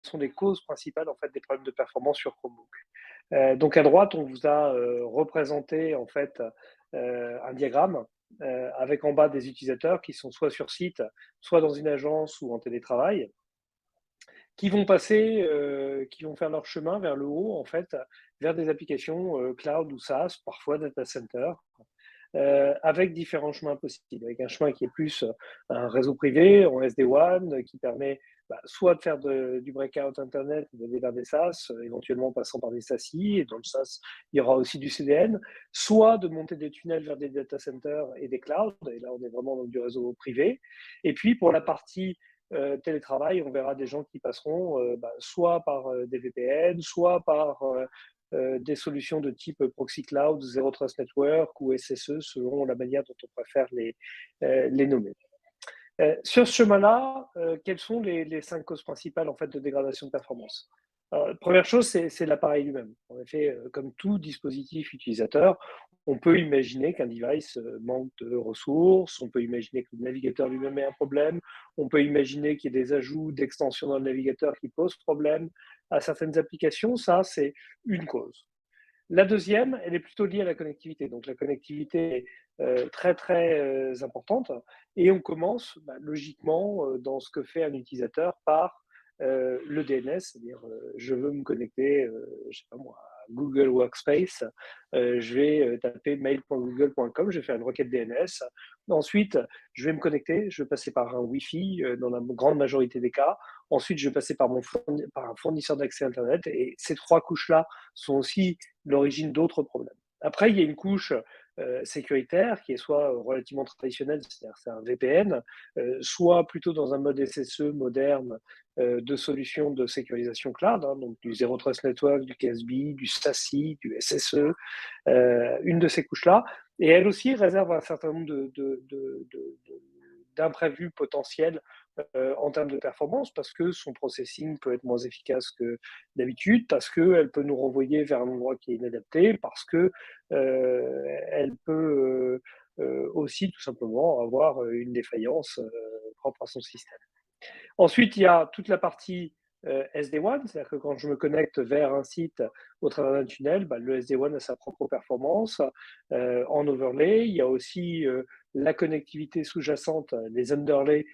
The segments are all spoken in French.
sont les causes principales en fait des problèmes de performance sur Chromebook. Donc à droite, on vous a représenté en fait un diagramme avec en bas des utilisateurs qui sont soit sur site, soit dans une agence ou en télétravail, qui vont qui vont faire leur chemin vers le haut en fait, vers des applications cloud ou SaaS, parfois data center, avec différents chemins possibles. Avec un chemin qui est plus un réseau privé en SD-WAN qui permet soit de faire du breakout Internet, d'aller vers des SaaS, éventuellement en passant par des SASI, et dans le SaaS, il y aura aussi du CDN, soit de monter des tunnels vers des data centers et des clouds, et là on est vraiment dans du réseau privé. Et puis pour la partie télétravail, on verra des gens qui passeront soit par des VPN, soit par des solutions de type proxy cloud, Zero Trust Network ou SSE, selon la manière dont on préfère les nommer. Sur ce chemin-là, quelles sont les 5 causes principales en fait, de dégradation de performance? Alors, première chose, c'est l'appareil lui-même. En effet, comme tout dispositif utilisateur, on peut imaginer qu'un device manque de ressources, on peut imaginer que le navigateur lui-même ait un problème, on peut imaginer qu'il y ait des ajouts d'extensions dans le navigateur qui posent problème à certaines applications. Ça, c'est une cause. La deuxième, elle est plutôt liée à la connectivité. Donc la connectivité est très importante et on commence logiquement dans ce que fait un utilisateur par le DNS, c'est-à-dire je veux me connecter, je sais pas moi, à Google Workspace, je vais taper mail.google.com, je vais faire une requête DNS. Ensuite, je vais me connecter, je vais passer par un Wi-Fi dans la grande majorité des cas. Ensuite, je vais passer par par un fournisseur d'accès Internet et ces 3 couches-là sont aussi l'origine d'autres problèmes. Après, il y a une couche sécuritaire qui est soit relativement traditionnelle, c'est-à-dire c'est un VPN, soit plutôt dans un mode SSE moderne de solutions de sécurisation cloud, hein, donc du Zero Trust Network, du KSB, du SASI, du SSE, une de ces couches-là. Et elle aussi réserve un certain nombre d'imprévus potentiels en termes de performance parce que son processing peut être moins efficace que d'habitude, parce qu'elle peut nous renvoyer vers un endroit qui est inadapté, parce que elle peut aussi tout simplement avoir une défaillance propre à son système. Ensuite, il y a toute la partie SD-WAN, c'est-à-dire que quand je me connecte vers un site au travers d'un tunnel, le SD-WAN a sa propre performance en overlay. Il y a aussi la connectivité sous-jacente, les underlays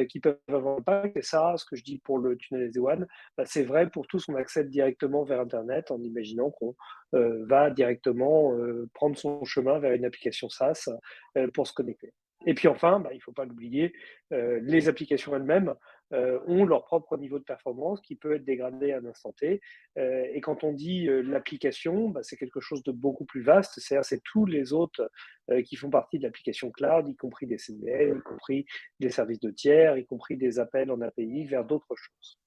qui peuvent avoir un impact. Et ça, ce que je dis pour le tunnel SD-WAN, c'est vrai pour tout ce qu'on accède directement vers Internet en imaginant qu'on va directement prendre son chemin vers une application SaaS pour se connecter. Et puis enfin, il ne faut pas l'oublier, les applications elles-mêmes ont leur propre niveau de performance qui peut être dégradé à un instant T. Et quand on dit l'application, c'est quelque chose de beaucoup plus vaste, c'est-à-dire c'est tous les autres qui font partie de l'application cloud, y compris des CDN, y compris des services de tiers, y compris des appels en API vers d'autres choses.